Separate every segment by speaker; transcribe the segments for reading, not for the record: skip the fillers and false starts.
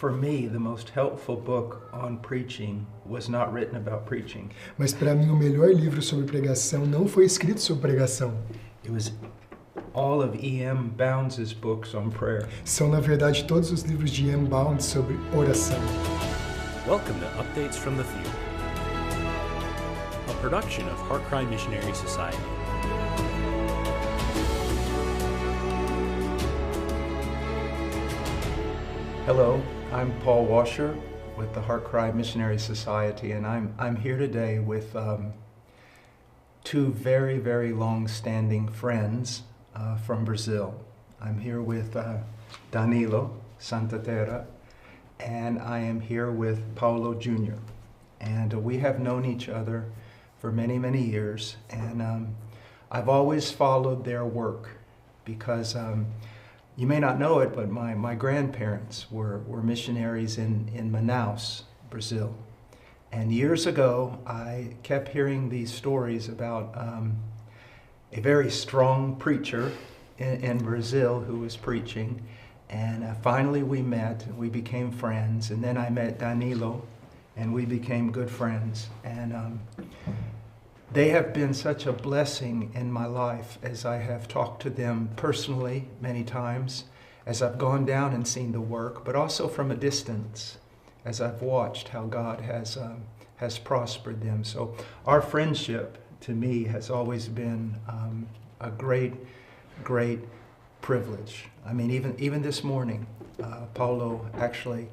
Speaker 1: for me, the most helpful book on preaching was not written about preaching.
Speaker 2: Mas para mim o melhor livro sobre pregação não foi escrito sobre pregação.
Speaker 1: It was all of E.M. Bounds' books on prayer.
Speaker 2: São na verdade todos os livros de E.M. Bounds sobre oração.
Speaker 3: Welcome to Updates from the Field, a production of Heart Cry Missionary Society.
Speaker 1: Hello, I'm Paul Washer with the Heart Cry Missionary Society, and I'm here today with two very, very long-standing friends from Brazil. I'm here with Danilo Santaterra, and I am here with Paulo Jr. And we have known each other for many, many years, and I've always followed their work because you may not know it, but my grandparents were missionaries in Manaus, Brazil. And years ago, I kept hearing these stories about a very strong preacher in Brazil who was preaching. And finally we met, and we became friends. And then I met Danilo, and we became good friends. And they have been such a blessing in my life as I have talked to them personally many times, as I've gone down and seen the work, but also from a distance, as I've watched how God has prospered them. So our friendship, to me, has always been a great, great privilege. I mean, even this morning, Paulo actually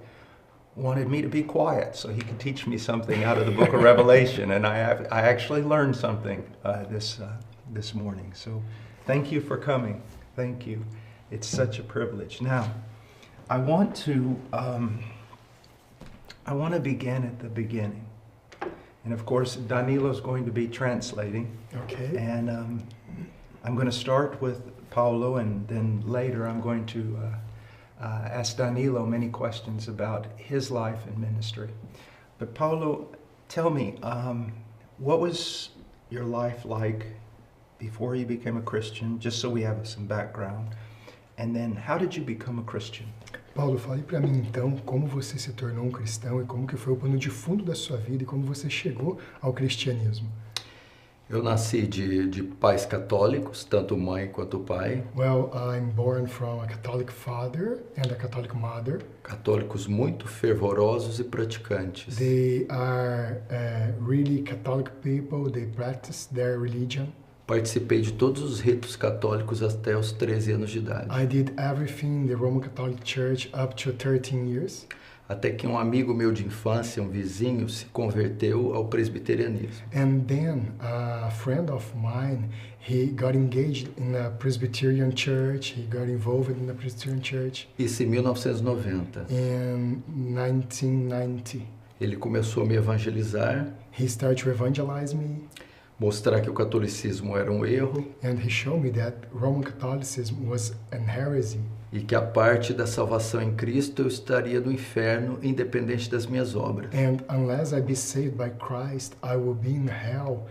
Speaker 1: wanted me to be quiet so he could teach me something out of the book of Revelation, and I actually learned something this morning. So thank you for coming. Thank you. It's such a privilege. Now, I want to begin at the beginning. And of course, Danilo's going to be translating.
Speaker 2: Okay.
Speaker 1: And I'm going to start with Paulo, and then later I'm going to ask Danilo many questions about his life and ministry. But Paulo, tell me, what was your life like before you became a Christian, just so we have some background? And then how did you become a Christian?
Speaker 2: Paulo, fale para mim então como você se tornou um cristão e como que foi o pano de fundo da sua vida e como você chegou ao cristianismo.
Speaker 4: Eu nasci de pais católicos, tanto mãe quanto pai.
Speaker 2: Well, I'm born from a Catholic father and a Catholic mother.
Speaker 4: Católicos muito fervorosos e praticantes.
Speaker 2: They are really Catholic people. They practice their religion.
Speaker 4: Participei de todos os ritos católicos até os 13 anos de idade.
Speaker 2: I did everything in the Roman Catholic Church up to 13 years.
Speaker 4: Até que um amigo meu de infância, um vizinho, se converteu ao presbiterianismo.
Speaker 2: And then a friend of mine, he got engaged in a Presbyterian church. He got involved in a Presbyterian church.
Speaker 4: Isso em 1990.
Speaker 2: In 1990.
Speaker 4: Ele começou a me evangelizar.
Speaker 2: He started to evangelize me.
Speaker 4: Mostrar que o catolicismo era um erro.
Speaker 2: And he showed me that Roman Catholicism was an heresy.
Speaker 4: E que a parte da salvação em Cristo eu estaria no inferno, independente das minhas obras.
Speaker 2: And unless I be saved by Christ, I will be in hell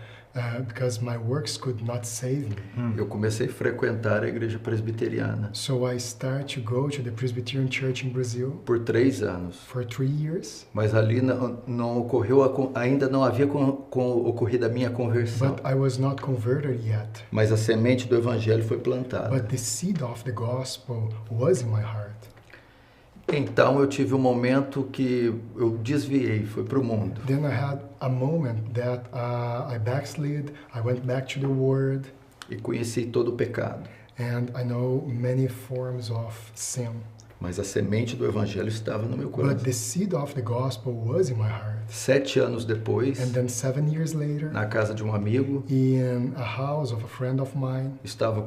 Speaker 2: because my works could not save me.
Speaker 4: Eu comecei a frequentar a igreja presbiteriana.
Speaker 2: So I started to go to the Presbyterian Church in Brazil.
Speaker 4: Por 3 anos.
Speaker 2: For 3 years.
Speaker 4: Mas ali não ocorreu, ainda não havia ocorrido a minha conversão.
Speaker 2: But I was not converted yet.
Speaker 4: Mas a semente do evangelho foi plantada.
Speaker 2: But the seed of the gospel was in my heart.
Speaker 4: Então eu tive um momento que eu desviei, fui para o mundo.
Speaker 2: Then I had a moment that I backslid, I went back to the world.
Speaker 4: E conheci todo o pecado.
Speaker 2: And I know many forms of sin.
Speaker 4: Mas a semente do evangelho estava no meu coração.
Speaker 2: But the seed of the gospel was in my heart.
Speaker 4: 7 anos depois,
Speaker 2: and then 7 years later,
Speaker 4: na casa de um amigo,
Speaker 2: in a house of a friend of mine,
Speaker 4: estava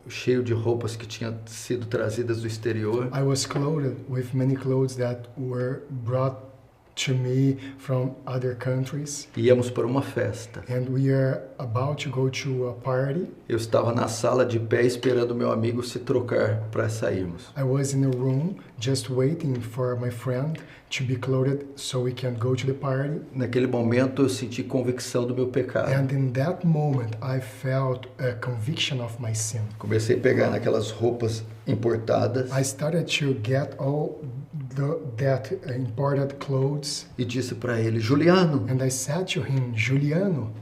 Speaker 4: cheio de roupas que tinham sido trazidas do exterior.
Speaker 2: I was clothed with many clothes that were brought to me from other countries.
Speaker 4: Íamos para uma festa.
Speaker 2: And we are about to go to a party.
Speaker 4: Eu estava na sala de pé esperando meu amigo se trocar para sairmos.
Speaker 2: I was in a room just waiting for my friend to be clothed so we can go to the party.
Speaker 4: Naquele momento eu senti convicção do meu pecado.
Speaker 2: And in that moment I felt a conviction of my sin.
Speaker 4: Comecei a pegar naquelas roupas importadas.
Speaker 2: I started to get all that imported clothes.
Speaker 4: e disse para ele: Juliano,
Speaker 2: And I said to him, Juliano,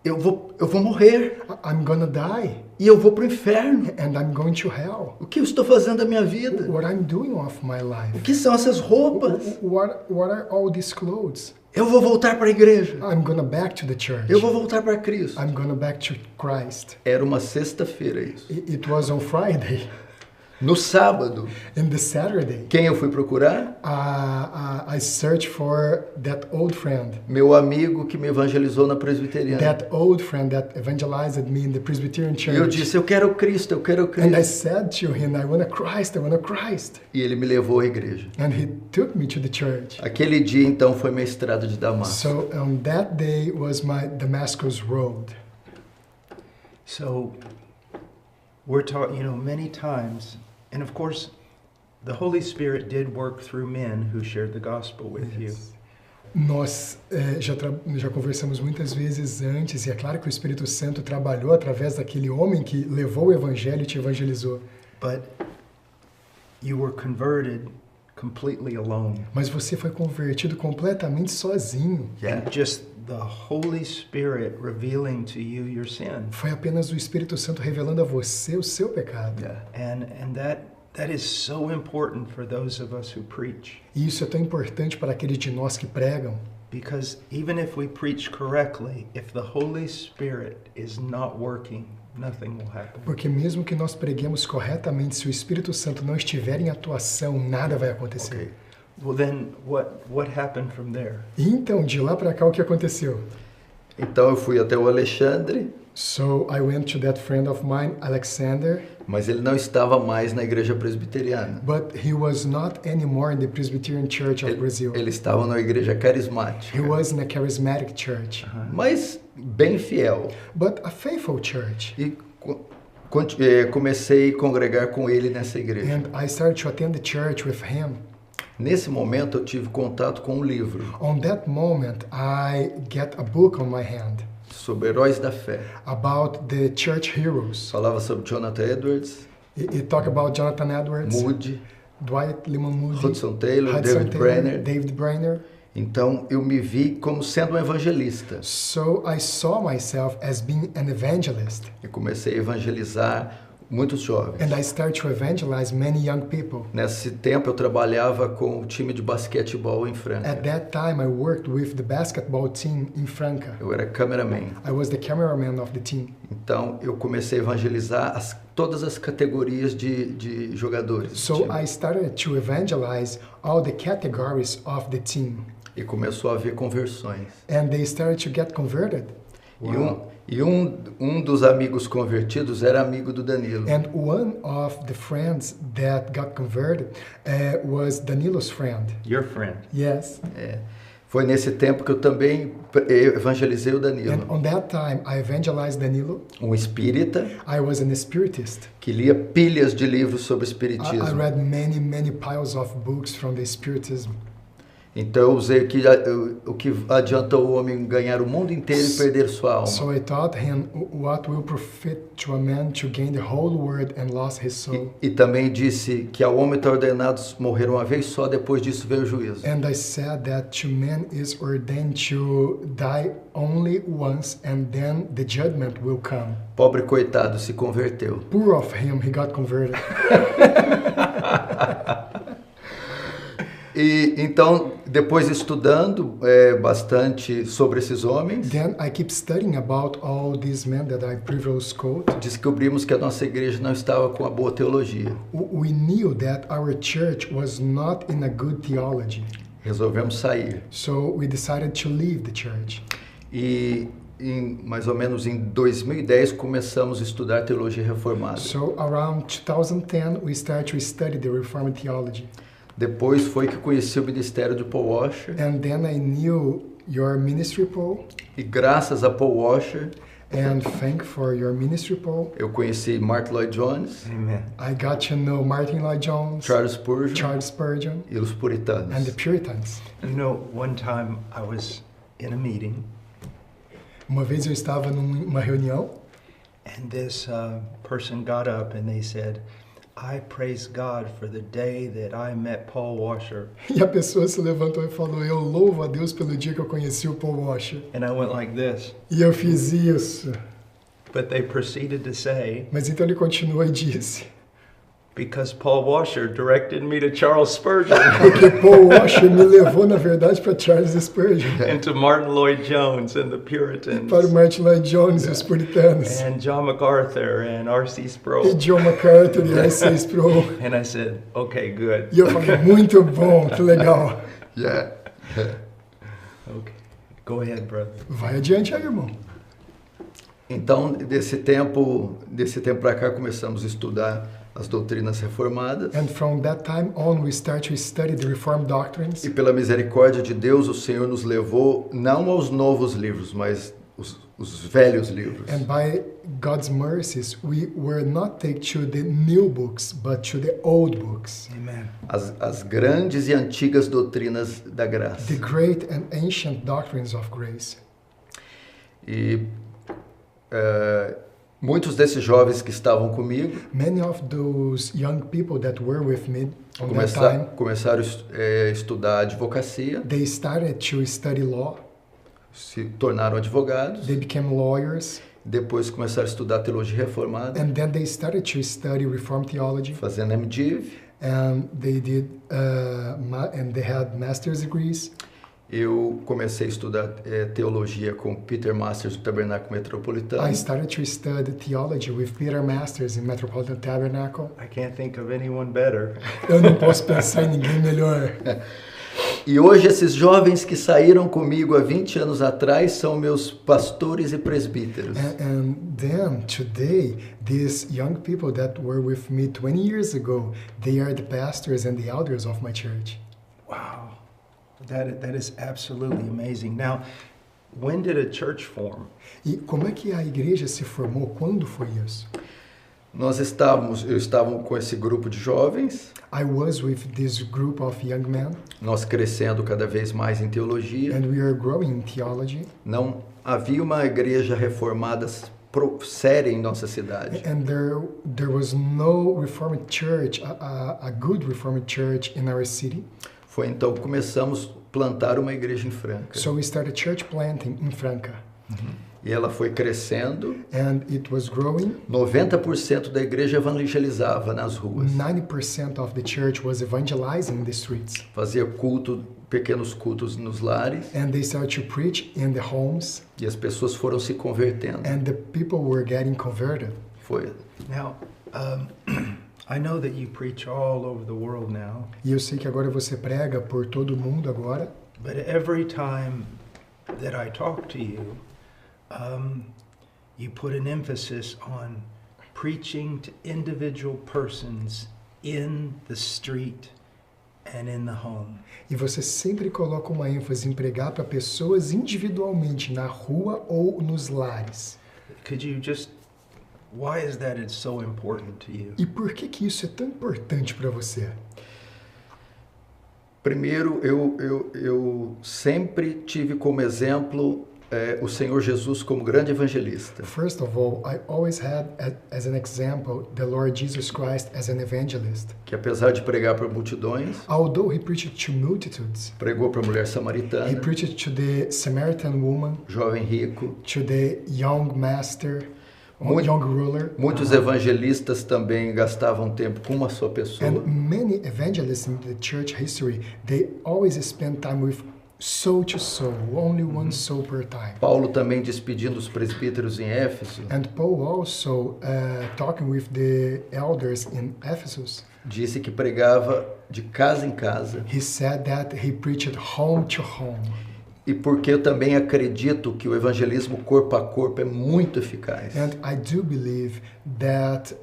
Speaker 4: eu vou morrer
Speaker 2: I'm gonna die
Speaker 4: e eu vou pro inferno.
Speaker 2: and I'm going to hell.
Speaker 4: O que eu estou fazendo da minha vida?
Speaker 2: What I'm doing of my
Speaker 4: O
Speaker 2: life?
Speaker 4: que são essas roupas?
Speaker 2: What are all these clothes?
Speaker 4: Eu vou voltar para a igreja.
Speaker 2: I'm gonna back to the church.
Speaker 4: Eu vou voltar para Cristo.
Speaker 2: I'm gonna back to Christ.
Speaker 4: Era uma sexta-feira isso.
Speaker 2: It was on Friday.
Speaker 4: No sábado,
Speaker 2: In the Saturday,
Speaker 4: quem eu fui procurar?
Speaker 2: I searched for that old friend.
Speaker 4: Meu amigo que me evangelizou na presbiteriana.
Speaker 2: That old friend that evangelized me in the Presbyterian
Speaker 4: E eu
Speaker 2: church.
Speaker 4: disse: eu quero Cristo, eu quero
Speaker 2: And I
Speaker 4: Cristo.
Speaker 2: said to him, I want a Christ, I want a Christ.
Speaker 4: E ele me levou à igreja.
Speaker 2: And he took me to the church.
Speaker 4: Aquele dia, então, foi minha estrada de Damasco.
Speaker 2: So on that day was my Damascus road.
Speaker 1: So we're taught, many times, and of course, the Holy Spirit did work through men who shared the gospel with you.
Speaker 2: Nós já conversamos muitas vezes antes, e é claro que o Espírito Santo trabalhou através daquele homem que levou o Evangelho e te evangelizou.
Speaker 1: But you were converted completely alone.
Speaker 2: Mas você foi convertido completamente sozinho.
Speaker 4: Yeah.
Speaker 1: And just the Holy Spirit revealing to you your sin.
Speaker 2: Foi apenas o Espírito Santo revelando a você o seu pecado.
Speaker 4: Yeah.
Speaker 1: And that is so important for those of us who preach.
Speaker 2: E isso é tão importante para aqueles de nós que pregam.
Speaker 1: Because even if we preach correctly, if the Holy Spirit is not working, nothing will happen.
Speaker 2: Porque mesmo que nós preguemos corretamente, se o Espírito Santo não estiver em atuação, nada vai acontecer.
Speaker 4: Ok.
Speaker 1: Well, then what happened from there?
Speaker 2: E então, de lá para cá, o que aconteceu?
Speaker 4: Então eu fui até o Alexandre,
Speaker 2: So I went to that friend of mine, Alexander,
Speaker 4: mas ele não estava mais na igreja presbiteriana.
Speaker 2: but he was not anymore in the Presbyterian Church of Brazil.
Speaker 4: Ele estava na igreja carismática,
Speaker 2: He was in a charismatic church,
Speaker 4: mas bem fiel.
Speaker 2: but a faithful church.
Speaker 4: E comecei a congregar com ele nessa igreja.
Speaker 2: And I started to attend the church with him.
Speaker 4: Nesse momento eu tive contato com um livro
Speaker 2: On that moment, I get a book on my hand
Speaker 4: sobre heróis da fé.
Speaker 2: about the church heroes.
Speaker 4: Falava sobre Jonathan Edwards,
Speaker 2: It talk about Jonathan Edwards,
Speaker 4: Moody,
Speaker 2: Dwight Lyman Moody,
Speaker 4: Hudson Taylor,
Speaker 2: Hudson
Speaker 4: David
Speaker 2: Taylor,
Speaker 4: Brenner.
Speaker 2: David Brenner.
Speaker 4: Então eu me vi como sendo um evangelista
Speaker 2: So I saw myself as being an evangelist,
Speaker 4: e comecei a evangelizar muitos jovens.
Speaker 2: and I started to evangelize many young people.
Speaker 4: Nesse tempo eu trabalhava com o time de basquetebol em Franca.
Speaker 2: At that time, I worked with the basketball team in Franca.
Speaker 4: Eu era cameraman.
Speaker 2: I was the cameraman of the team.
Speaker 4: Então eu comecei a evangelizar todas as categorias de jogadores. do
Speaker 2: So
Speaker 4: time.
Speaker 2: I started to evangelize all the categories of the team,
Speaker 4: E começou a haver conversões.
Speaker 2: and they started to get converted.
Speaker 4: E um dos amigos convertidos era amigo do Danilo.
Speaker 2: And one of the friends that got converted was Danilo's friend.
Speaker 1: Your friend.
Speaker 2: Yes.
Speaker 4: É. Foi nesse tempo que eu também evangelizei o
Speaker 2: And
Speaker 4: Danilo.
Speaker 2: on that time, I evangelized Danilo.
Speaker 4: Um espírita
Speaker 2: I was an spiritist.
Speaker 4: que lia pilhas de livros sobre
Speaker 2: I
Speaker 4: espiritismo.
Speaker 2: read many piles of books from the spiritism.
Speaker 4: Então eu usei o que adianta o homem ganhar o mundo inteiro e perder sua alma.
Speaker 2: So I taught him what will profit to a man to gain the whole world and lose his soul.
Speaker 4: E também disse que ao homem está ordenado morrer uma vez só, depois disso vem o juízo.
Speaker 2: And I said that to man is ordained to die only once, and then the judgment will come.
Speaker 4: Pobre coitado se converteu.
Speaker 2: Poor of him, he got converted.
Speaker 4: E então, depois estudando bastante sobre esses homens,
Speaker 2: Then I keep studying about all these men that I previously quoted.
Speaker 4: descobrimos que a nossa igreja não estava com a boa teologia.
Speaker 2: We knew that our church was not in a good theology.
Speaker 4: Resolvemos sair.
Speaker 2: So we decided to leave the church.
Speaker 4: E mais ou menos em 2010 começamos a estudar teologia reformada.
Speaker 2: So around 2010, we started to study the Reformed theology.
Speaker 4: Depois foi que conheci o ministério de Paul Washer.
Speaker 2: And then I knew your ministry, Paul,
Speaker 4: E graças a Paul Washer,
Speaker 2: and thank for your ministry, Paul.
Speaker 4: eu conheci Mark Lloyd Jones,
Speaker 1: Amen.
Speaker 2: I got to know Martin Lloyd-Jones,
Speaker 4: Charles Spurgeon
Speaker 2: Charles Spurgeon,
Speaker 4: e os puritanos.
Speaker 2: and the Puritans.
Speaker 1: One time I was in a meeting,
Speaker 2: Uma vez eu estava numa reunião,
Speaker 1: and this person got up and they said, I praise God for the day that I met Paul Washer.
Speaker 2: E a pessoa se levantou e falou, eu louvo a Deus pelo dia que eu conheci o Paul Washer.
Speaker 1: And I went like this.
Speaker 2: E eu fiz isso.
Speaker 1: But they proceeded to say,
Speaker 2: Mas então ele continuou e disse,
Speaker 1: because Paul Washer directed me to Charles Spurgeon
Speaker 2: porque Paul Washer me levou, na verdade, para Charles Spurgeon,
Speaker 1: and to Martin Lloyd Jones and the Puritans
Speaker 2: para o Martin Lloyd Jones e os puritanos,
Speaker 1: and John MacArthur and R.C.
Speaker 2: e
Speaker 1: Sproul.
Speaker 2: John MacArthur e R.C. Sproul.
Speaker 1: And I said, okay, good.
Speaker 2: E eu falei, muito bom, que legal.
Speaker 4: Yeah.
Speaker 1: Okay. Go ahead, brother.
Speaker 2: Vai adiante aí, irmão.
Speaker 4: Então, desse tempo para cá, começamos a estudar as doutrinas reformadas.
Speaker 2: And from that time on, we start to study the Reformed doctrines.
Speaker 4: E pela misericórdia de Deus, o Senhor nos levou não aos novos livros, mas os velhos livros.
Speaker 2: And by God's mercies, we were not taken to the new books, but to the old books.
Speaker 1: Amen.
Speaker 4: As grandes e antigas doutrinas da graça.
Speaker 2: The great and ancient doctrines of grace.
Speaker 4: E muitos desses jovens que estavam comigo
Speaker 2: Many of those young people that were with me on that time,
Speaker 4: começaram a estudar advocacia,
Speaker 2: they started to study law.
Speaker 4: se tornaram advogados,
Speaker 2: They became lawyers,
Speaker 4: depois começaram a estudar teologia reformada,
Speaker 2: and then they started to study Reformed theology.
Speaker 4: fazendo MDiv.
Speaker 2: And they did, and they had master's degrees.
Speaker 4: Eu comecei a estudar teologia com Peter Masters do Tabernáculo Metropolitano.
Speaker 2: I started to study theology with Peter Masters in Metropolitan Tabernacle.
Speaker 1: I can't think of anyone better.
Speaker 2: Eu não posso pensar em ninguém melhor.
Speaker 4: E hoje esses jovens que saíram comigo há 20 anos atrás são meus pastores e presbíteros.
Speaker 2: And then today, these young people that were with me 20 years ago, they are the pastors and the elders of my church.
Speaker 1: Wow. That is absolutely amazing. Now, when did a church form?
Speaker 2: E como é que a igreja se formou? Quando foi isso?
Speaker 4: Eu estava com esse grupo de jovens,
Speaker 2: I was with this group of young men,
Speaker 4: nós crescendo cada vez mais em teologia.
Speaker 2: and we are growing in theology.
Speaker 4: Não havia uma igreja reformada séria em nossa cidade.
Speaker 2: And there was no Reformed church, a good Reformed church in our city.
Speaker 4: Foi então que começamos a plantar uma igreja em Franca.
Speaker 2: So we started church planting in Franca.
Speaker 4: E ela foi crescendo.
Speaker 2: And it was growing.
Speaker 4: 90% da igreja evangelizava nas ruas.
Speaker 2: 90% of the church was evangelizing the streets.
Speaker 4: Fazia pequenos cultos nos lares.
Speaker 2: And they started to preach in the homes.
Speaker 4: E as pessoas foram se convertendo.
Speaker 2: And the people were getting converted.
Speaker 4: Foi.
Speaker 1: Now, I know that you preach all over the world now.
Speaker 2: E eu sei que agora você prega por todo o mundo agora.
Speaker 1: But every time that I talk to you, you put an emphasis on preaching to individual persons in the street and in the home.
Speaker 2: E você sempre coloca uma ênfase em pregar para pessoas individualmente na rua ou nos lares.
Speaker 1: Could you just, why is that it's so important to you?
Speaker 2: E por que isso é tão importante para você?
Speaker 4: Primeiro, eu sempre tive como exemplo o Senhor Jesus como grande evangelista.
Speaker 2: First of all, I always had as an example the Lord Jesus Christ as an evangelist.
Speaker 4: Que apesar de pregar para multidões,
Speaker 2: Although he preached to multitudes,
Speaker 4: pregou para a mulher
Speaker 2: he
Speaker 4: samaritana,
Speaker 2: preached to the Samaritan woman,
Speaker 4: jovem rico.
Speaker 2: to the young master, young ruler.
Speaker 4: Muitos evangelistas também gastavam tempo com uma só pessoa.
Speaker 2: And many evangelists in the church history, they always spend time with soul to soul, only one soul per time.
Speaker 4: Paulo também despedindo os presbíteros em Éfeso,
Speaker 2: And Paul also, talking with the elders in Ephesus,
Speaker 4: disse que pregava de casa em casa.
Speaker 2: he said that he preached home to home.
Speaker 4: E porque eu também acredito que o evangelismo corpo a corpo é muito eficaz.
Speaker 2: And I do believe that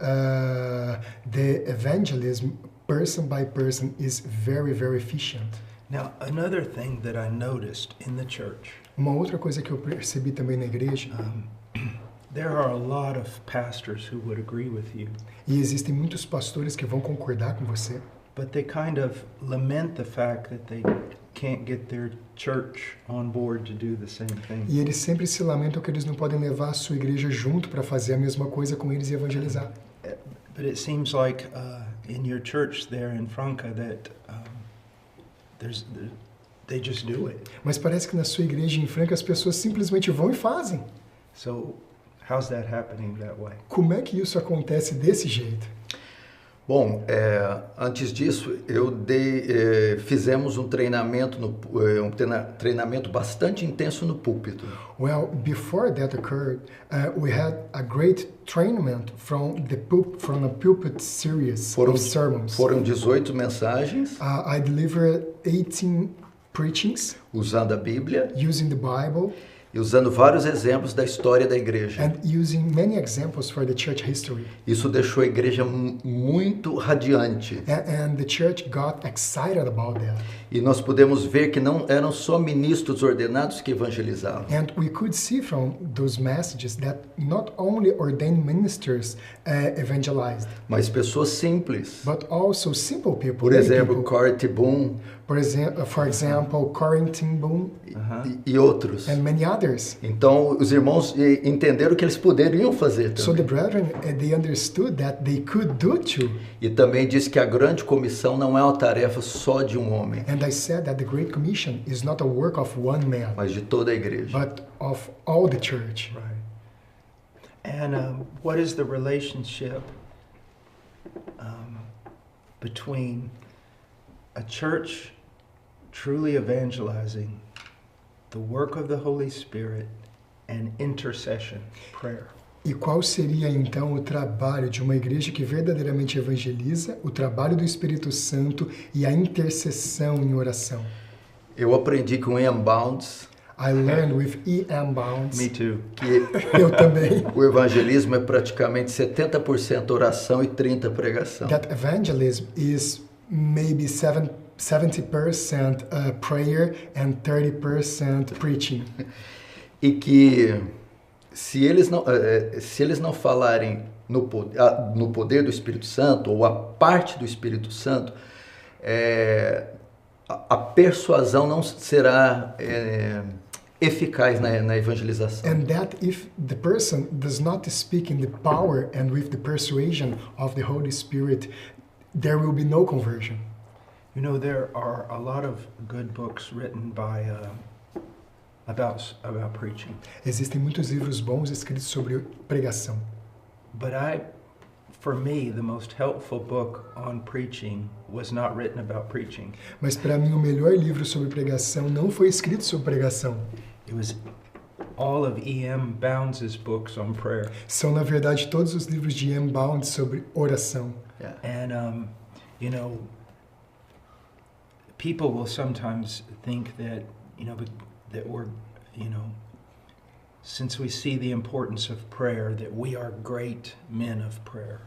Speaker 2: the evangelism, person by person, is very, very efficient.
Speaker 1: Now, another thing that I noticed in the church,
Speaker 2: Uma outra coisa que eu percebi também na igreja,
Speaker 1: there are a lot of pastors who would agree with you,
Speaker 2: e existem muitos pastores que vão concordar com você,
Speaker 1: but they kind of lament the fact that they can't get their church on board to do the same thing.
Speaker 2: e eles sempre se lamentam que eles não podem levar a sua igreja junto para fazer a mesma coisa com eles e evangelizar.
Speaker 1: But it seems like in your church there in Franca that they just do it.
Speaker 2: Mas parece que na sua igreja em Franca as pessoas simplesmente vão e fazem.
Speaker 1: So how's that happening that way?
Speaker 2: Como é que isso acontece desse jeito?
Speaker 4: Bom, antes disso, fizemos um treinamento, treinamento bastante intenso no púlpito.
Speaker 2: Well, before that occurred, we had a great training from a pulpit series of sermons.
Speaker 4: Foram 18 mensagens.
Speaker 2: I delivered 18 preachings.
Speaker 4: Usando a Bíblia.
Speaker 2: Using the Bible.
Speaker 4: E usando vários exemplos da história da igreja.
Speaker 2: And using many examples for the church history.
Speaker 4: Isso deixou a igreja muito radiante.
Speaker 2: And the church got excited about that.
Speaker 4: E nós podemos ver que não eram só ministros ordenados que evangelizavam.
Speaker 2: And we could see from those messages that not only ordained ministers evangelized,
Speaker 4: mas pessoas simples.
Speaker 2: But also simple people.
Speaker 4: Por exemplo, Corrie ten Boom.
Speaker 2: For example, Corrie ten Boom.
Speaker 4: E outros.
Speaker 2: And many others.
Speaker 4: Então, os irmãos entenderam que eles poderiam fazer também.
Speaker 2: So the brethren, they understood that they could do too.
Speaker 4: E também diz que a grande comissão não é uma tarefa só de um homem.
Speaker 2: And I said that the Great Commission is not a work of one man,
Speaker 4: mas de toda a igreja.
Speaker 2: But of all the church.
Speaker 1: Right. And what is the relationship between a church truly evangelizing, the work of the Holy Spirit, and intercession, prayer?
Speaker 2: E qual seria então o trabalho de uma igreja que verdadeiramente evangeliza, o trabalho do Espírito Santo e a intercessão em oração?
Speaker 4: Eu aprendi com Ian Bounds.
Speaker 2: I learned with E.M. Bounds.
Speaker 1: Me too.
Speaker 4: Que
Speaker 2: eu também.
Speaker 4: O evangelismo é praticamente 70% oração e 30% pregação.
Speaker 2: That evangelism is maybe 70% prayer and 30% preaching.
Speaker 4: E que se eles não falarem no poder do Espírito Santo ou a parte do Espírito Santo, a persuasão não será eficaz na evangelização.
Speaker 2: And that if the person does not speak in the power and with the persuasion of the Holy Spirit, there will be no conversion.
Speaker 1: You know, there are a lot of good books written by about preaching.
Speaker 2: Existem muitos livros bons escritos sobre pregação.
Speaker 1: But for me, the most helpful book on preaching was not written about preaching.
Speaker 2: Mas para mim o melhor livro sobre pregação não foi escrito sobre pregação.
Speaker 1: It was all of E.M. Bounds' books on prayer.
Speaker 2: São na verdade todos os livros de E.M. Bounds sobre oração.
Speaker 1: Yeah. And you know, people will sometimes think that that we're, since we see the importance of prayer, that we are great men of prayer.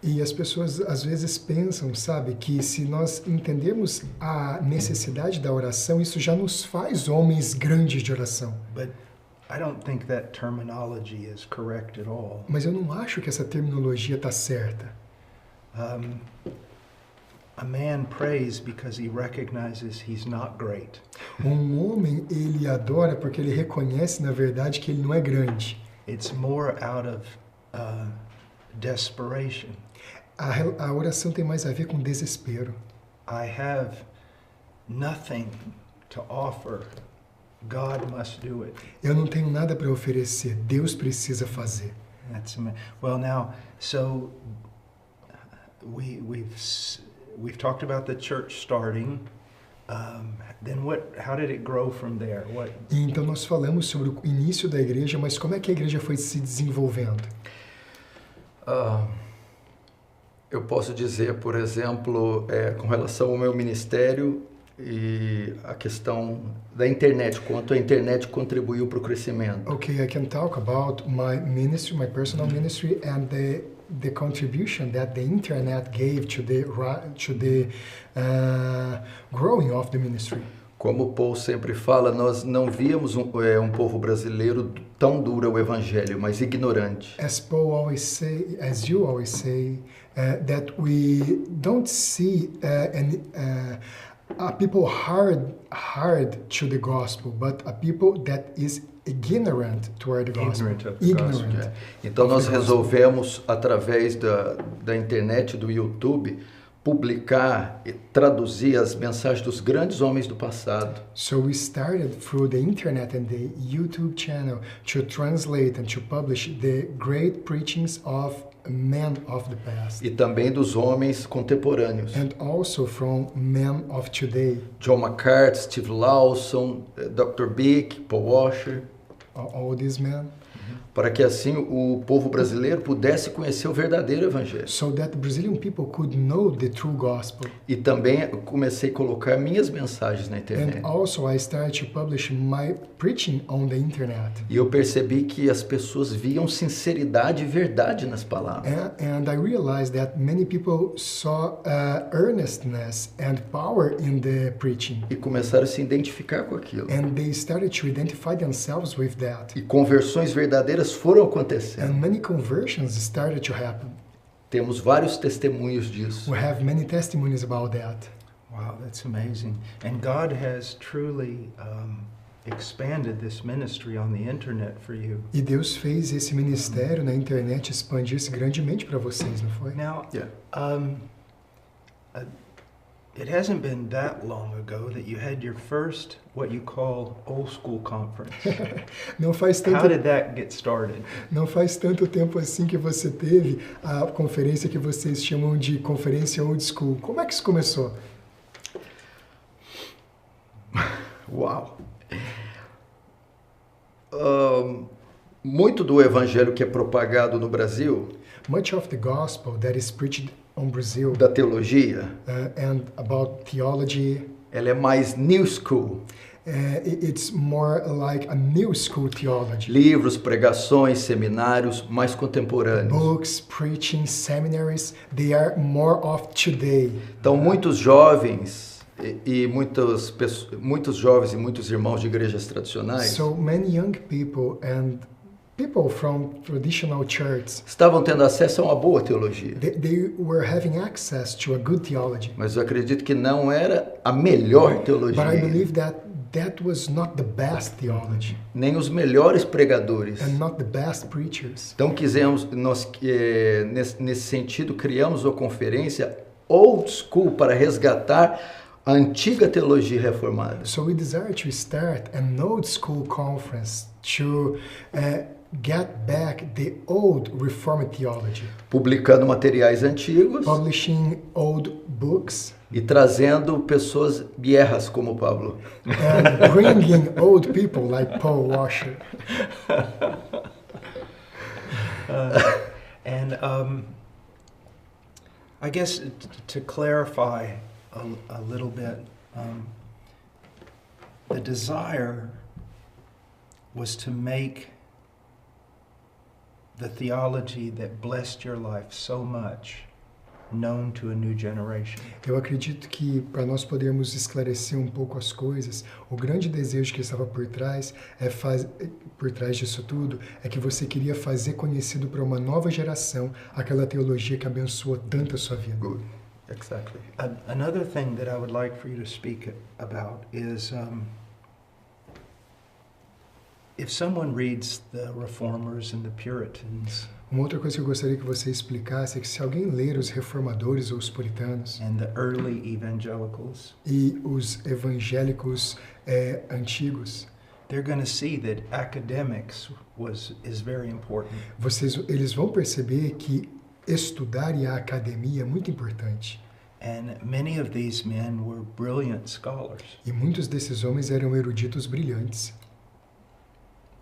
Speaker 2: E as pessoas às vezes pensam, sabe, que se nós entendermos a necessidade da oração, isso já nos faz homens grandes de oração.
Speaker 1: But I don't think that terminology is correct at all.
Speaker 2: Mas eu não acho que essa terminologia está certa.
Speaker 1: A man prays because he recognizes he's not great.
Speaker 2: Homem, ele adora porque ele reconhece, na verdade, que ele não é grande.
Speaker 1: It's more out of desperation.
Speaker 2: A oração tem mais a ver com desespero.
Speaker 1: I have nothing to offer. God must do it.
Speaker 2: Eu não tenho nada para oferecer. Deus precisa fazer.
Speaker 1: Well, now, so we've talked about the church starting. Then how did it grow from there?
Speaker 2: Então nós falamos sobre o início da igreja, mas como é que a igreja foi se desenvolvendo?
Speaker 4: Eu posso dizer, por exemplo, com relação ao meu ministério e a questão da internet, quanto a internet contribuiu para o crescimento.
Speaker 2: Okay, I can talk about my ministry, my personal ministry, and the contribution that the internet gave to the growing of the ministry.
Speaker 4: Como Paul sempre fala, nós não víamos um povo brasileiro tão duro ao evangelho, mas ignorante.
Speaker 2: As Paul always say, as you always say, that we don't see a people hard to the gospel, but a people that is ignorant toward the gospel.
Speaker 1: Ignorant of the gospel.
Speaker 4: É. Então
Speaker 2: Of
Speaker 4: nós
Speaker 2: the gospel.
Speaker 4: resolvemos, através da internet, do YouTube, publicar e traduzir as mensagens dos grandes homens do passado.
Speaker 2: So we started through the internet and the YouTube channel to translate and to publish the great preachings of men of the past.
Speaker 4: E também dos homens contemporâneos.
Speaker 2: And also from men of today.
Speaker 4: John MacArthur, Steve Lawson, Dr. Bick, Paul Washer,
Speaker 2: All these men.
Speaker 4: para que assim o povo brasileiro pudesse conhecer o verdadeiro evangelho.
Speaker 2: So that the Brazilian people could know the true gospel.
Speaker 4: E também eu comecei a colocar minhas mensagens na internet.
Speaker 2: And also I started to publish my preaching on the internet.
Speaker 4: E eu percebi que as pessoas viam sinceridade e verdade nas palavras.
Speaker 2: And I realized that many people saw earnestness and power in the preaching.
Speaker 4: E começaram a se identificar com aquilo.
Speaker 2: And they started to identify themselves with that.
Speaker 4: E conversões verdadeiras foram acontecendo.
Speaker 2: And many conversions started to happen.
Speaker 4: Temos vários testemunhos disso.
Speaker 2: We have many testimonies about that.
Speaker 1: Wow, that's amazing. And God has truly expanded this ministry on the internet for you.
Speaker 2: E Deus fez esse ministério na internet expandir-se grandemente para vocês, não foi?
Speaker 1: Now,
Speaker 4: Yeah.
Speaker 1: It hasn't been that long ago that you had your first, what you call, old school conference.
Speaker 2: Não faz
Speaker 1: How
Speaker 2: tanto
Speaker 1: did that get started?
Speaker 2: Não faz tanto tempo assim que você teve a conferência que vocês chamam de conferência old school. Como é que isso começou?
Speaker 4: Uau! Muito do evangelho que é propagado no Brasil,
Speaker 2: Much of the gospel that is preached on Brazil
Speaker 4: da teologia,
Speaker 2: and about theology,
Speaker 4: ela é mais new school.
Speaker 2: It's more like a new school theology.
Speaker 4: Livros, pregações, seminários mais contemporâneos.
Speaker 2: Books, preaching, seminaries, they are more of today.
Speaker 4: Então, muitos jovens e muitos jovens e muitos irmãos de igrejas tradicionais
Speaker 2: So many young people and people from traditional churches,
Speaker 4: estavam tendo acesso a uma boa teologia.
Speaker 2: they were having access to a good theology.
Speaker 4: Mas eu acredito que não era a melhor teologia.
Speaker 2: But I believe that was not the best theology
Speaker 4: Nem os melhores pregadores.
Speaker 2: and not the best preachers.
Speaker 4: Então nós nesse sentido criamos uma conferência old school para resgatar a antiga teologia reformada.
Speaker 2: So we desire to start an old school conference to get back the old Reformed theology,
Speaker 4: Publicando materiais antigos
Speaker 2: publishing old books
Speaker 4: e trazendo pessoas viejas como Pablo.
Speaker 2: and bringing old people like Paul Washer.
Speaker 1: I guess to clarify a little bit, the desire was to make the theology that blessed your life so much known to a new generation.
Speaker 2: Eu acredito que, para nós podermos esclarecer um pouco as coisas, o grande desejo que estava por trás disso tudo é que você queria fazer conhecido para uma nova geração aquela teologia que abençoa tanto a sua vida.
Speaker 4: Good. Exactly.
Speaker 1: Another thing that I would like for you to speak about is if someone reads the Reformers and the Puritans
Speaker 2: Uma outra coisa que eu gostaria que você explicasse é que se alguém ler os reformadores ou os puritanos
Speaker 1: and the early evangelicals,
Speaker 2: e os evangélicos antigos,
Speaker 1: they're going to see that academics is very important.
Speaker 2: eles vão perceber que estudar e a academia é muito importante.
Speaker 1: And many of these men were brilliant scholars.
Speaker 2: E muitos desses homens eram eruditos brilhantes.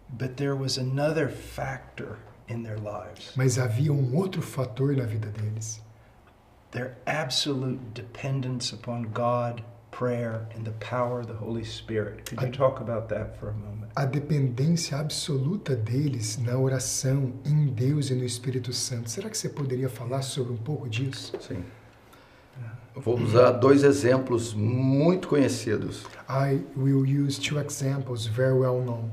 Speaker 1: But there was another factor in their lives.
Speaker 2: Mas havia um outro fator na vida deles.
Speaker 1: Their absolute dependence upon God, prayer, and the power of the Holy Spirit. Could you talk about that for a moment?
Speaker 2: A dependência absoluta deles na oração, em Deus e no Espírito Santo. Será que você poderia falar sobre um pouco disso?
Speaker 4: Sim. Vou usar dois exemplos muito conhecidos.
Speaker 2: I will use two examples very well known.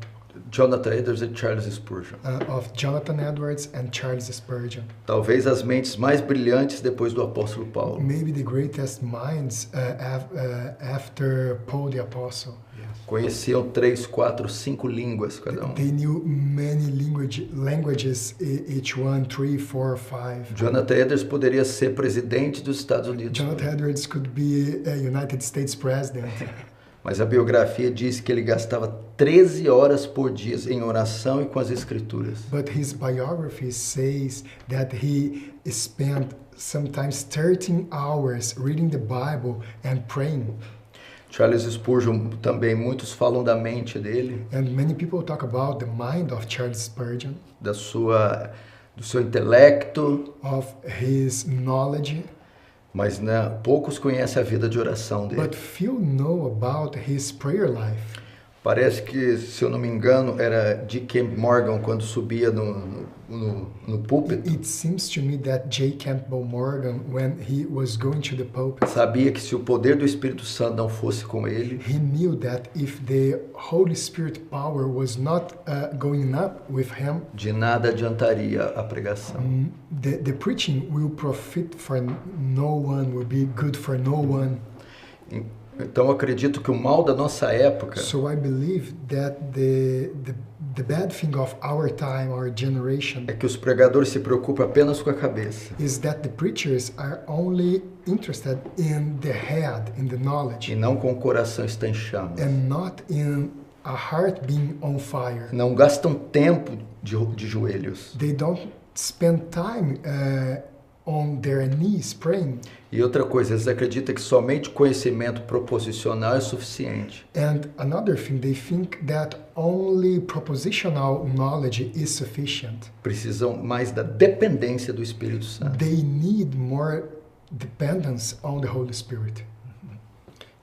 Speaker 4: Jonathan Edwards e Charles Spurgeon.
Speaker 2: Of Jonathan Edwards and Charles Spurgeon.
Speaker 4: Talvez as mentes mais brilhantes depois do apóstolo Paulo.
Speaker 2: Maybe the greatest minds after Paul the Apostle.
Speaker 4: Conheciam 3, 4, 5 línguas cada um.
Speaker 2: They knew many languages, each one, 3, 4, 5.
Speaker 4: Jonathan Edwards poderia ser presidente dos Estados Unidos.
Speaker 2: Jonathan Edwards could be a United States president.
Speaker 4: Mas a biografia diz que ele gastava 13 horas por dia em oração e com as escrituras.
Speaker 2: But his biography says that he spent sometimes 13 hours reading the Bible and praying.
Speaker 4: Charles Spurgeon também, muitos falam da mente dele,
Speaker 2: And many people talk about the mind of Charles Spurgeon,
Speaker 4: do seu intelecto,
Speaker 2: of his knowledge,
Speaker 4: mas né, poucos conhecem a vida de oração dele.
Speaker 2: but few know about his prayer life.
Speaker 4: Parece que, se eu não me engano, era D.K. Morgan quando subia no púlpito.
Speaker 2: It seems to me that J. Campbell Morgan, when he was going to the pulpit,
Speaker 4: Sabia que se o poder do Espírito Santo não fosse com ele,
Speaker 2: he knew that if the Holy Spirit power was not going up with him,
Speaker 4: de nada adiantaria a pregação.
Speaker 2: the preaching will profit for no one, will be good for no one.
Speaker 4: Então eu acredito que o mal da nossa época
Speaker 2: So I believe that the bad thing of our time, our generation,
Speaker 4: é que os pregadores se preocupam apenas com a cabeça
Speaker 2: is that the preachers are only interested in the head, in the knowledge,
Speaker 4: e não com o coração está em chamas.
Speaker 2: and not in a heart being on fire.
Speaker 4: Não gastam tempo de joelhos.
Speaker 2: They don't spend time on their knees praying.
Speaker 4: E outra coisa, eles acreditam que somente conhecimento proposicional é suficiente.
Speaker 2: And another thing, they think that only propositional knowledge is sufficient.
Speaker 4: Precisam mais da dependência do Espírito Santo.
Speaker 2: They need more dependence on the Holy Spirit.